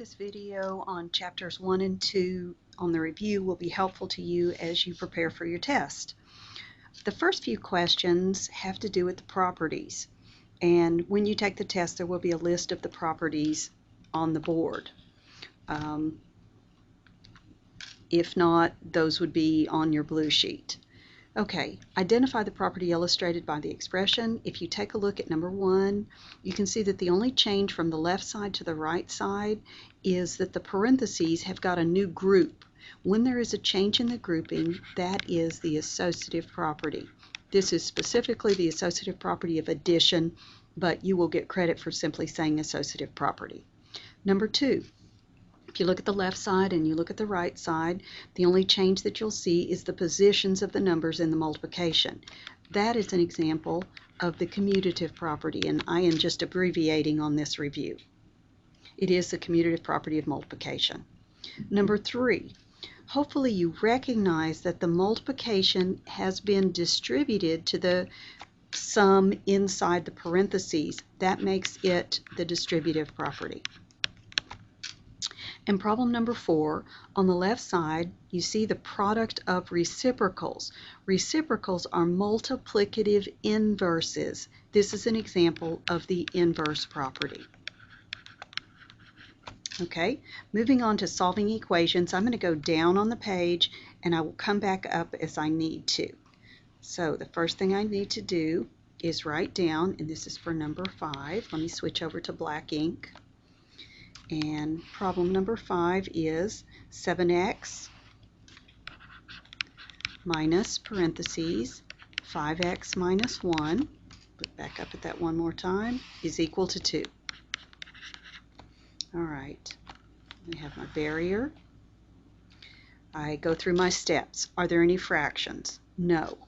this video on chapters 1 and 2 on the review will be helpful to you as you prepare for your test. The first few questions have to do with the properties, and when you take the test there will be a list of the properties on the board. If not, those would be on your blue sheet. Okay, identify the property illustrated by the expression. If you take a look at number 1, you can see that the only change from the left side to the right side is that the parentheses have got a new group. When there is a change in the grouping, that is the associative property. This is specifically the associative property of addition, but you will get credit for simply saying associative property. Number 2. If you look at the left side and you look at the right side, the only change that you'll see is the positions of the numbers in the multiplication. That is an example of the commutative property, and I am just abbreviating on this review. It is the commutative property of multiplication. Number 3, hopefully you recognize that the multiplication has been distributed to the sum inside the parentheses. That makes it the distributive property. And problem number 4, on the left side, you see the product of reciprocals. Reciprocals are multiplicative inverses. This is an example of the inverse property. Okay, moving on to solving equations, I'm going to go down on the page and I will come back up as I need to. So the first thing I need to do is write down, and this is for number 5. Let me switch over to black ink. And problem number 5 is 7x minus parentheses 5x minus 1, look back up at that one more time, is equal to 2. Alright, I have my barrier. I go through my steps. Are there any fractions? No.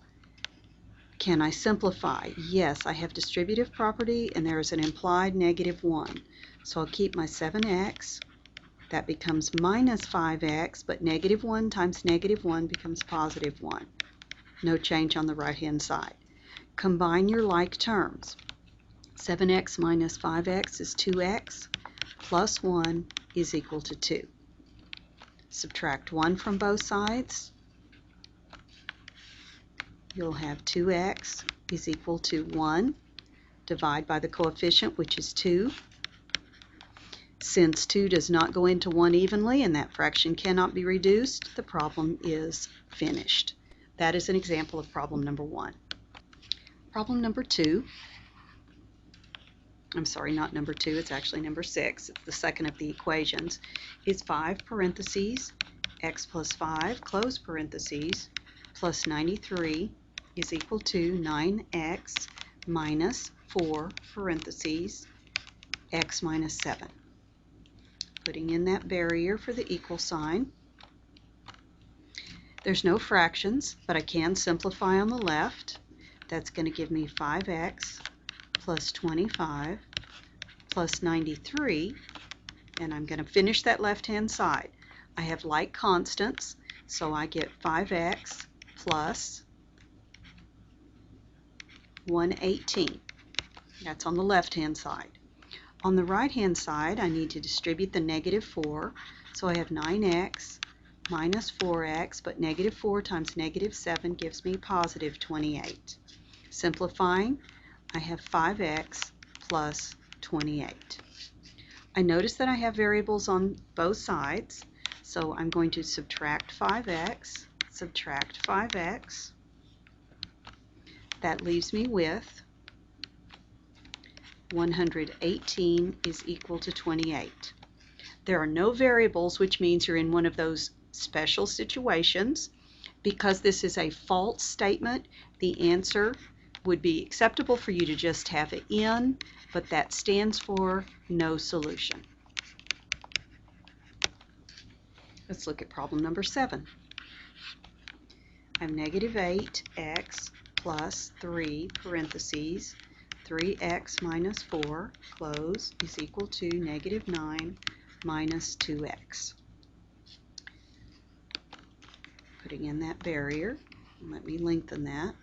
Can I simplify? Yes, I have distributive property and there is an implied negative 1. So I'll keep my 7x, that becomes minus 5x, but negative 1 times negative 1 becomes positive 1. No change on the right hand side. Combine your like terms. 7x minus 5x is 2x, plus 1 is equal to 2. Subtract 1 from both sides. You'll have 2x is equal to 1. Divide by the coefficient, which is 2. Since 2 does not go into 1 evenly and that fraction cannot be reduced, the problem is finished. That is an example of problem number 1. Problem number 2, I'm sorry, not number 2, it's actually number 6, it's the second of the equations, is 5 parentheses, x plus 5, close parentheses, plus 93 is equal to 9x minus 4 parentheses, x minus 7. Putting in that barrier for the equal sign. There's no fractions, but I can simplify on the left. That's going to give me 5x plus 25 plus 93, and I'm going to finish that left-hand side. I have like constants, so I get 5x plus 118. That's on the left-hand side. On the right-hand side, I need to distribute the negative 4, so I have 9x minus 4x, but negative 4 times negative 7 gives me positive 28. Simplifying, I have 5x plus 28. I notice that I have variables on both sides, so I'm going to subtract 5x, subtract 5x. That leaves me with 118 is equal to 28. There are no variables, which means you're in one of those special situations. Because this is a false statement, the answer would be acceptable for you to just have it in, but that stands for no solution. Let's look at problem number 7. I have negative 8x plus 3 parentheses 3x minus 4, close, is equal to negative 9 minus 2x. Putting in that barrier, let me lengthen that.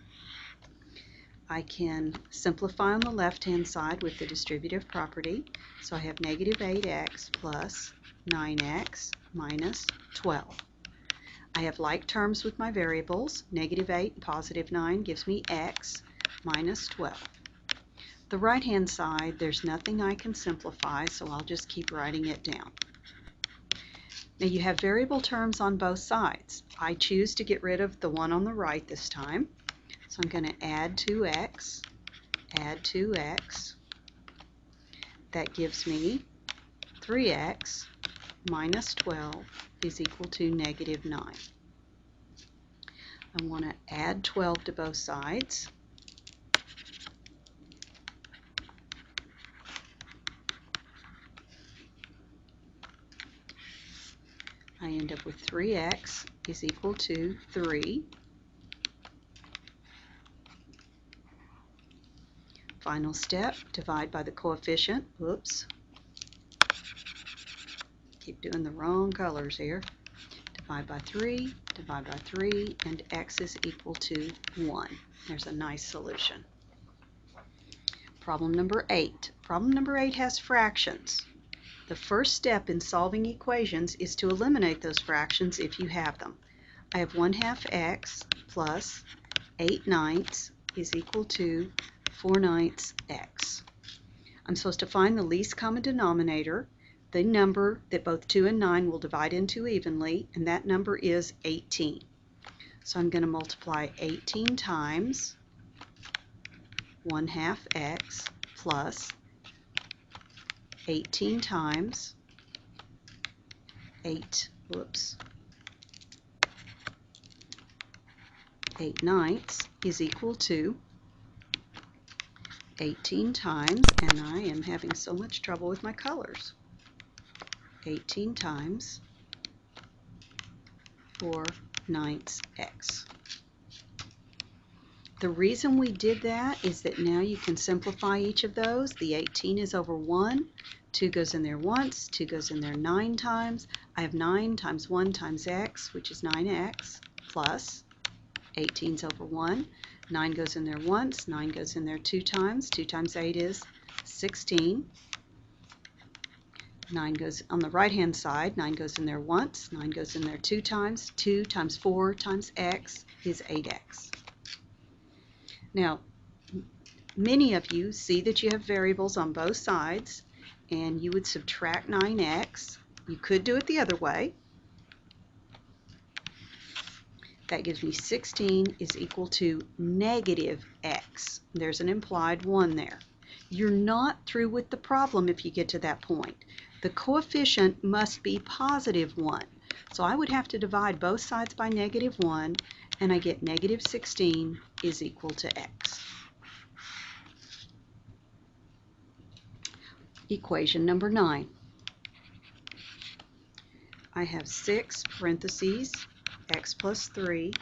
I can simplify on the left-hand side with the distributive property. So I have negative 8x plus 9x minus 12. I have like terms with my variables. Negative 8 and positive 9 gives me x minus 12. The right-hand side, there's nothing I can simplify, so I'll just keep writing it down. Now you have variable terms on both sides. I choose to get rid of the one on the right this time. So I'm going to add 2x, add 2x. That gives me 3x minus 12 is equal to negative 9. I want to add 12 to both sides. I end up with 3x is equal to 3. Final step, divide by the coefficient. Whoops. Keep doing the wrong colors here. Divide by 3, and x is equal to 1. There's a nice solution. Problem number 8. Problem number 8 has fractions. The first step in solving equations is to eliminate those fractions if you have them. I have 1/2 x plus 8/9 is equal to 4/9 x. I'm supposed to find the least common denominator, the number that both 2 and 9 will divide into evenly, and that number is 18. So I'm going to multiply 18 times 1/2 x plus 18 times 8/9 is equal to 18 times, and I am having so much trouble with my colors, 18 times 4/9 x. The reason we did that is that now you can simplify each of those. The 18 is over 1. 2 goes in there once. 2 goes in there 9 times. I have 9 times 1 times x, which is 9x, plus 18 is over 1. 9 goes in there once. 9 goes in there 2 times. 2 times 8 is 16. 9 goes on the right-hand side. 9 goes in there once. 9 goes in there 2 times. 2 times 4 times x is 8x. Now, many of you see that you have variables on both sides, and you would subtract 9x. You could do it the other way. That gives me 16 is equal to negative x. There's an implied 1 there. You're not through with the problem if you get to that point. The coefficient must be positive 1. So I would have to divide both sides by negative 1, and I get negative 16 is equal to x. Equation number 9. I have 6 parentheses x plus 3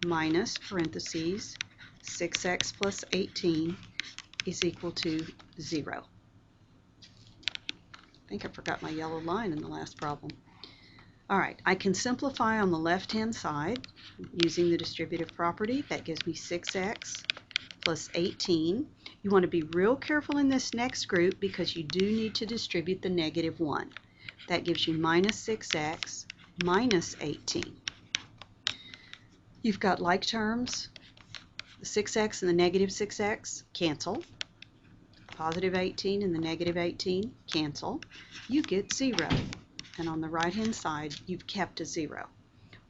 minus parentheses 6x plus 18 is equal to 0. I think I forgot my yellow line in the last problem. Alright, I can simplify on the left-hand side using the distributive property. That gives me 6x plus 18. You want to be real careful in this next group because you do need to distribute the negative 1. That gives you minus 6x minus 18. You've got like terms. The 6x and the negative 6x cancel. Positive 18 and the negative 18 cancel. You get 0. And on the right-hand side, you've kept a 0.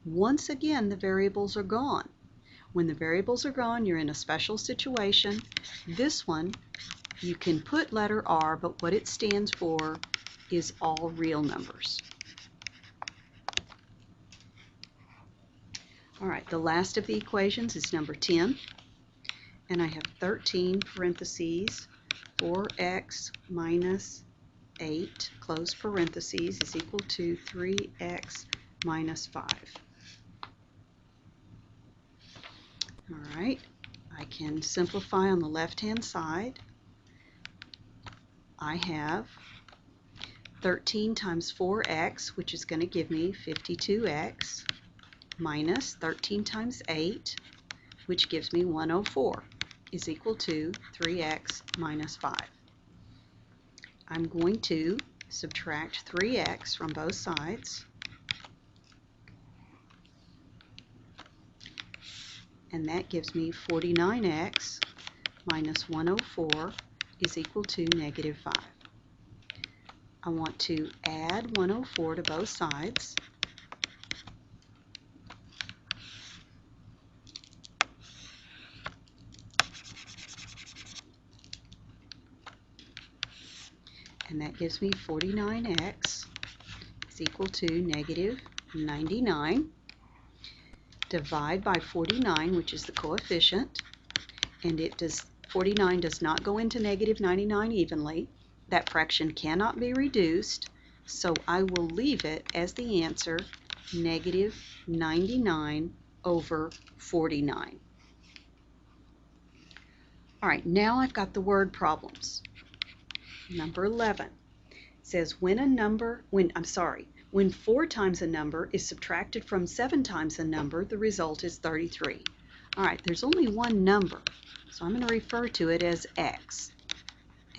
Once again, the variables are gone. When the variables are gone, you're in a special situation. This one, you can put letter R, but what it stands for is all real numbers. All right, the last of the equations is number 10. And I have 13 parentheses 4x minus 8, close parentheses, is equal to 3x minus 5. All right, I can simplify on the left-hand side. I have 13 times 4x, which is going to give me 52x, minus 13 times 8, which gives me 104, is equal to 3x minus 5. I'm going to subtract 3x from both sides, and that gives me 49x minus 104 is equal to negative 5. I want to add 104 to both sides. And that gives me 49x is equal to negative 99. Divide by 49, which is the coefficient, and 49 does not go into negative 99 evenly. That fraction cannot be reduced, so I will leave it as the answer, negative 99 over 49. All right, now I've got the word problems. Number 11 says when 4 times a number is subtracted from 7 times a number, the result is 33. All right, there's only one number, so I'm going to refer to it as x.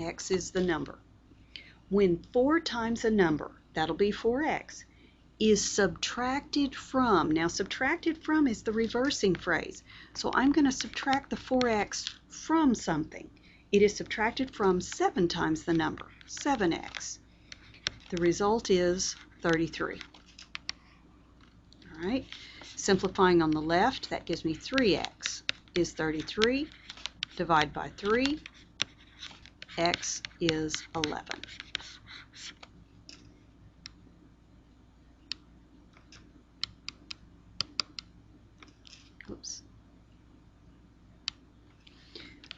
X is the number. When 4 times a number, that'll be 4x, is subtracted from, now subtracted from is the reversing phrase, so I'm going to subtract the 4x from something. It is subtracted from 7 times the number, 7x. The result is 33. All right, simplifying on the left, that gives me 3x is 33. Divide by 3, x is 11. Oops.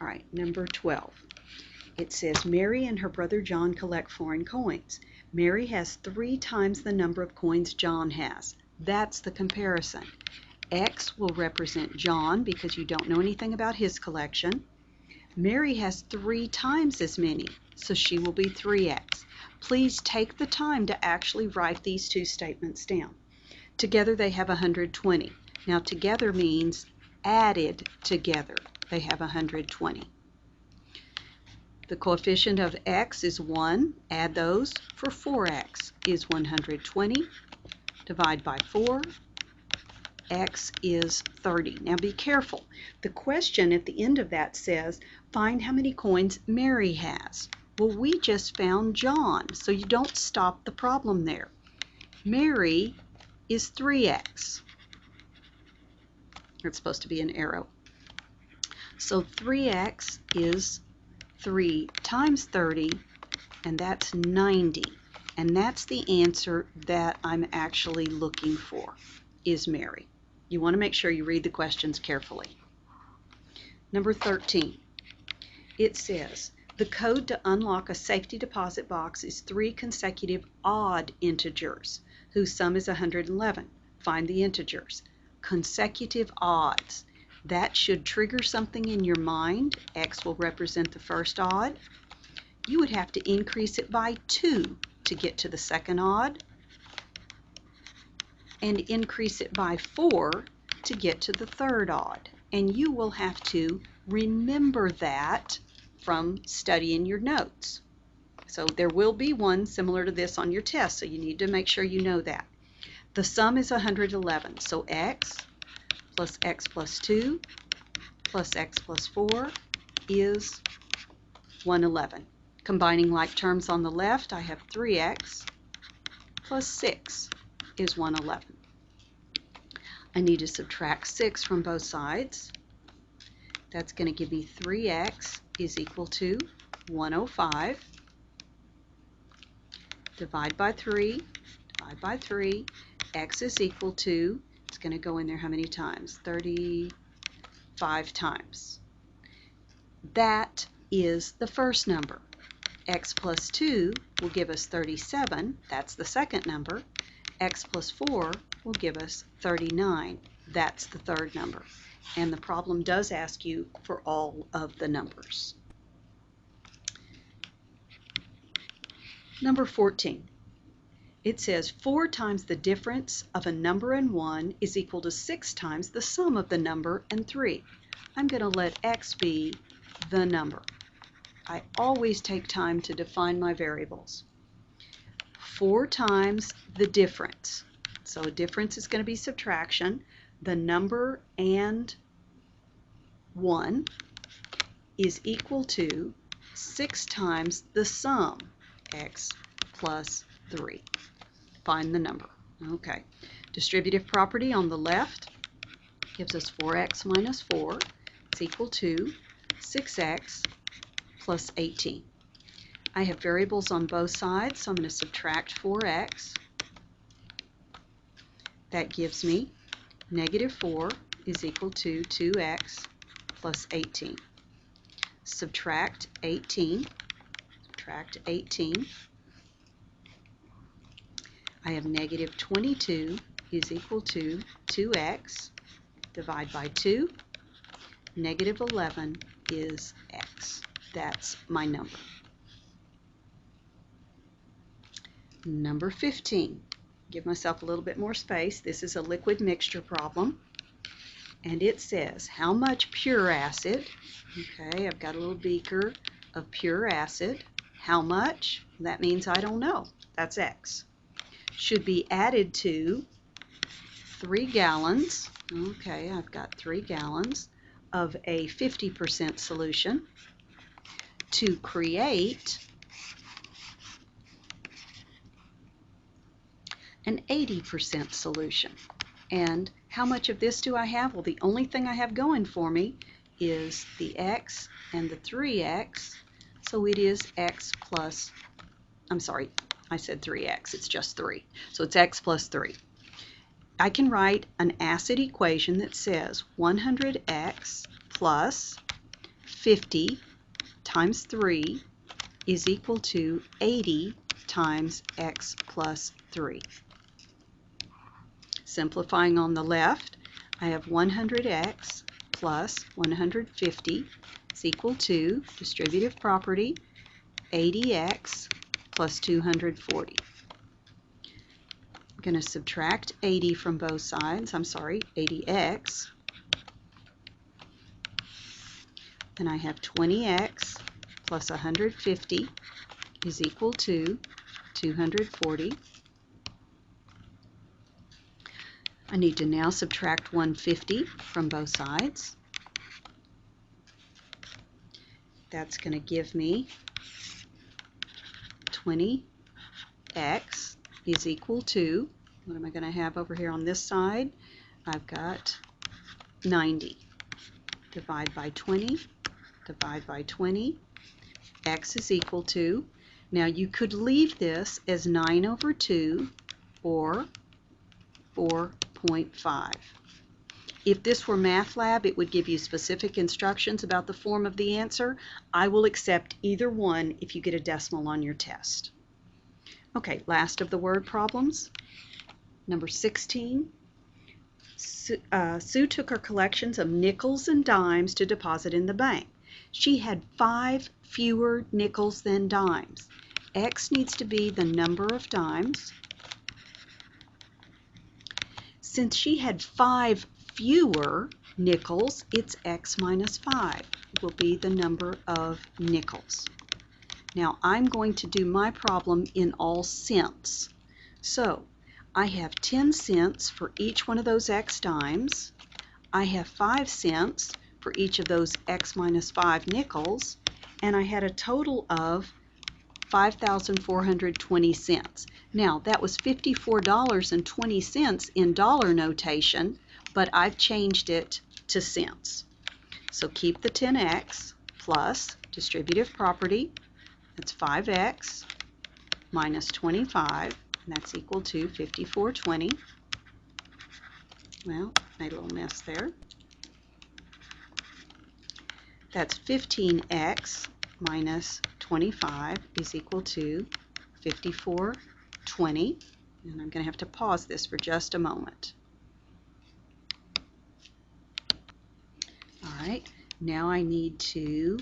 All right, number 12. It says Mary and her brother John collect foreign coins. Mary has 3 times the number of coins John has. That's the comparison. X will represent John because you don't know anything about his collection. Mary has 3 times as many, so she will be 3x. Please take the time to actually write these two statements down. Together they have 120. Now together means added together. They have 120. The coefficient of x is 1. Add those for 4x is 120. Divide by 4. X is 30. Now be careful. The question at the end of that says, find how many coins Mary has. Well, we just found John, so you don't stop the problem there. Mary is 3x. It's supposed to be an arrow. So 3x is 3 times 30, and that's 90. And that's the answer that I'm actually looking for, is Mary. You want to make sure you read the questions carefully. Number 13. It says, the code to unlock a safety deposit box is 3 consecutive odd integers, whose sum is 111. Find the integers. Consecutive odds. That should trigger something in your mind. X will represent the first odd. You would have to increase it by 2 to get to the second odd, and increase it by 4 to get to the third odd. And you will have to remember that from studying your notes. So there will be one similar to this on your test, so you need to make sure you know that. The sum is 111, so x plus 2 plus x plus 4 is 111. Combining like terms on the left, I have 3x plus 6 is 111. I need to subtract 6 from both sides. That's going to give me 3x is equal to 105. Divide by 3, x is equal to, it's going to go in there how many times? 35 times. That is the first number. X plus 2 will give us 37, that's the second number. X plus 4 will give us 39, that's the third number. And the problem does ask you for all of the numbers. Number 14. It says 4 times the difference of a number and 1 is equal to 6 times the sum of the number and 3. I'm going to let x be the number. I always take time to define my variables. 4 times the difference. So a difference is going to be subtraction. The number and 1 is equal to 6 times the sum, x plus 3. Find the number. Okay. Distributive property on the left gives us 4x minus 4 is equal to 6x plus 18. I have variables on both sides, so I'm going to subtract 4x. That gives me negative 4 is equal to 2x plus 18. Subtract 18. Subtract 18. I have negative 22 is equal to 2x. Divide by 2. Negative 11 is x. That's my number. Number 15. Give myself a little bit more space. This is a liquid mixture problem. And it says, how much pure acid, okay, I've got a little beaker of pure acid. How much? That means I don't know. That's x. Should be added to 3 gallons. Okay, I've got 3 gallons of a 50% solution to create an 80% solution. And how much of this do I have? Well, the only thing I have going for me is the x and the 3x, so it is x plus, I'm sorry, I said 3x, it's just 3. So it's x plus 3. I can write an acid equation that says 100x plus 50 times 3 is equal to 80 times x plus 3. Simplifying on the left, I have 100x plus 150 is equal to distributive property 80x plus 240. I'm going to subtract 80 from both sides. I'm sorry, 80x. Then I have 20x plus 150 is equal to 240. I need to now subtract 150 from both sides. That's going to give me 20x is equal to, what am I going to have over here on this side? I've got 90. Divide by 20, divide by 20. X is equal to, now you could leave this as 9 over 2 or 4.5. If this were MATLAB, it would give you specific instructions about the form of the answer. I will accept either one if you get a decimal on your test. Okay, last of the word problems. Number 16. Sue took her collections of nickels and dimes to deposit in the bank. She had 5 fewer nickels than dimes. X needs to be the number of dimes. Since she had 5 fewer nickels, it's x minus 5 will be the number of nickels. Now I'm going to do my problem in all cents. So I have 10 cents for each one of those x dimes. I have 5 cents for each of those x minus 5 nickels, and I had a total of 5,420 cents. Now that was $54.20 in dollar notation, but I've changed it to cents. So keep the 10x plus distributive property, that's 5x minus 25, and that's equal to 54.20. Well, made a little mess there. That's 15x minus 25 is equal to 54.20. And I'm going to have to pause this for just a moment. All right, now I need to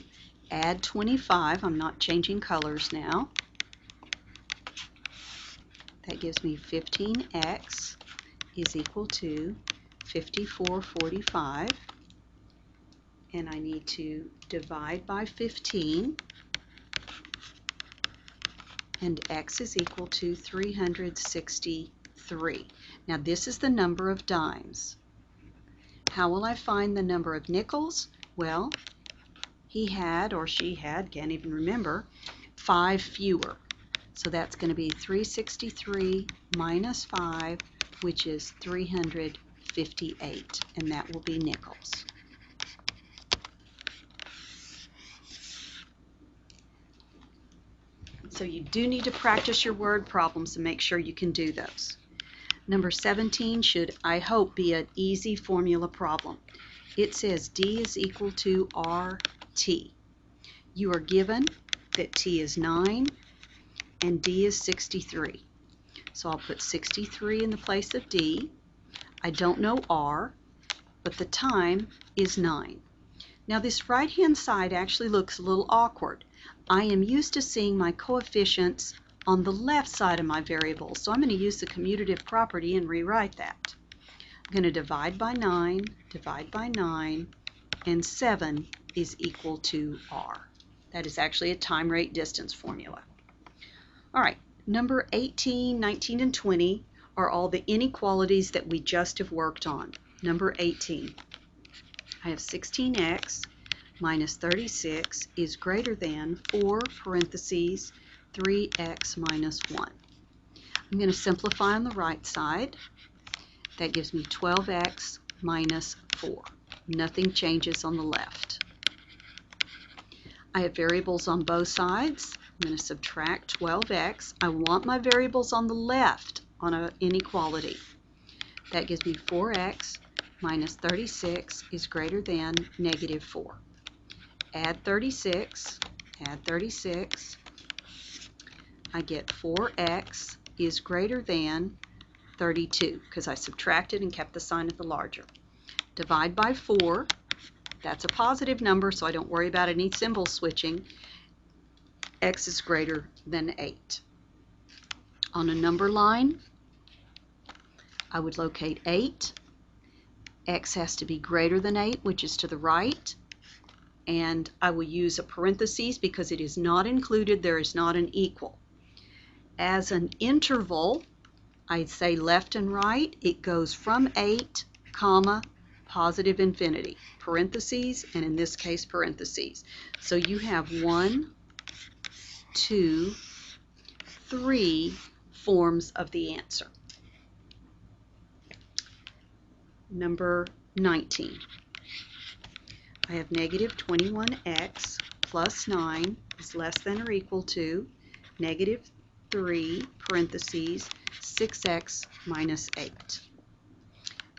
add 25. I'm not changing colors now. That gives me 15x is equal to 54.45. And I need to divide by 15. and x is equal to 363. Now this is the number of dimes. How will I find the number of nickels? Well, he had, or she had, can't even remember, 5 fewer. So that's going to be 363 minus 5, which is 358, and that will be nickels. So you do need to practice your word problems and make sure you can do those. Number 17 should, I hope, be an easy formula problem. It says D is equal to RT. You are given that T is 9 and D is 63. So I'll put 63 in the place of D. I don't know R, but the time is 9. Now this right-hand side actually looks a little awkward. I am used to seeing my coefficients on the left side of my variable, so I'm going to use the commutative property and rewrite that. I'm going to divide by 9, and 7 is equal to R. That is actually a time, rate, distance formula. All right, number 18, 19, and 20 are all the inequalities that we just have worked on. Number 18, I have 16x minus 36 is greater than 4 parentheses 3x minus 1. I'm going to simplify on the right side. That gives me 12x minus 4. Nothing changes on the left. I have variables on both sides. I'm going to subtract 12x. I want my variables on the left on an inequality. That gives me 4x minus 36 is greater than negative 4. Add 36, I get 4x is greater than 32 because I subtracted and kept the sign of the larger. Divide by 4, that's a positive number, so I don't worry about any symbol switching. X is greater than 8. On a number line, I would locate 8. X has to be greater than 8, which is to the right. And I will use a parentheses because it is not included, there is not an equal. As an interval, I'd say left and right, it goes from 8, comma, positive infinity, parentheses, and in this case, parentheses. So you have 1, 2, 3 forms of the answer. Number 19. I have negative 21x plus 9 is less than or equal to negative 3 parentheses 6x minus 8. I'm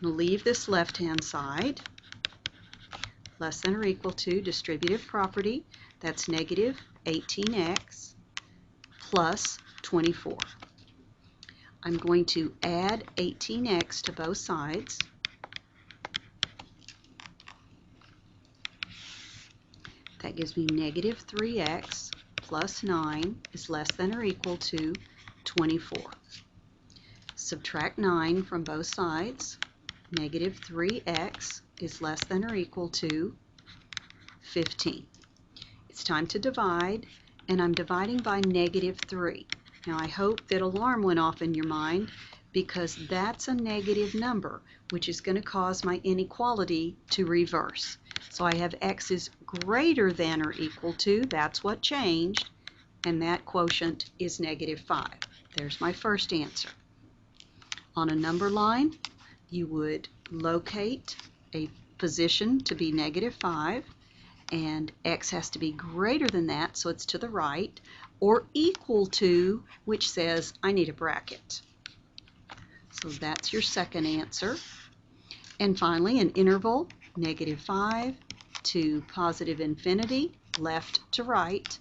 going to leave this left-hand side. Less than or equal to distributive property. That's negative 18x plus 24. I'm going to add 18x to both sides. That gives me negative 3x plus 9 is less than or equal to 24. Subtract 9 from both sides. Negative 3x is less than or equal to 15. It's time to divide, and I'm dividing by negative 3. Now I hope that alarm went off in your mind because that's a negative number, which is going to cause my inequality to reverse. So I have x is greater than or equal to, that's what changed, and that quotient is negative 5. There's my first answer. On a number line, you would locate a position to be negative 5, and x has to be greater than that, so it's to the right, or equal to, which says I need a bracket. So that's your second answer. And finally, an interval, negative 5 to positive infinity, left to right,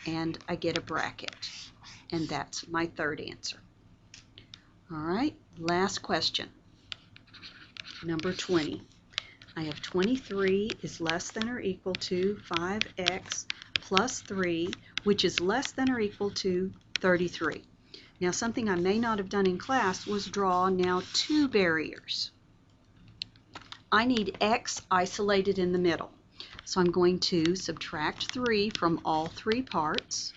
and I get a bracket. And that's my third answer. All right, last question. Number 20. I have 23 is less than or equal to 5x plus 3, which is less than or equal to 33. Now, something I may not have done in class was draw now two barriers. I need x isolated in the middle. So I'm going to subtract 3 from all three parts.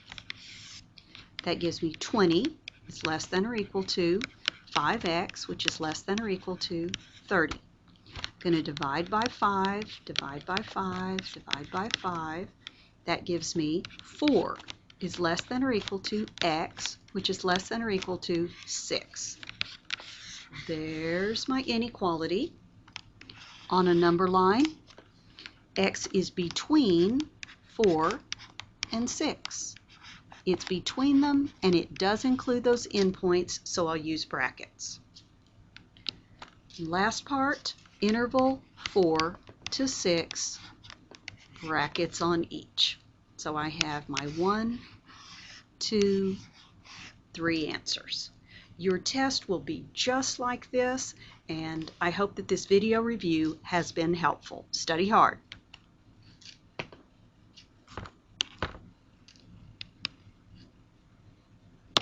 That gives me 20 is less than or equal to 5x, which is less than or equal to 30. I'm going to divide by 5, divide by 5, divide by 5. That gives me 4 is less than or equal to x, which is less than or equal to 6. There's my inequality. On a number line, x is between 4 and 6. It's between them, and it does include those endpoints, so I'll use brackets. Last part, interval 4 to 6, brackets on each. So I have my 1, 2, 3 answers. Your test will be just like this, and I hope that this video review has been helpful. Study hard.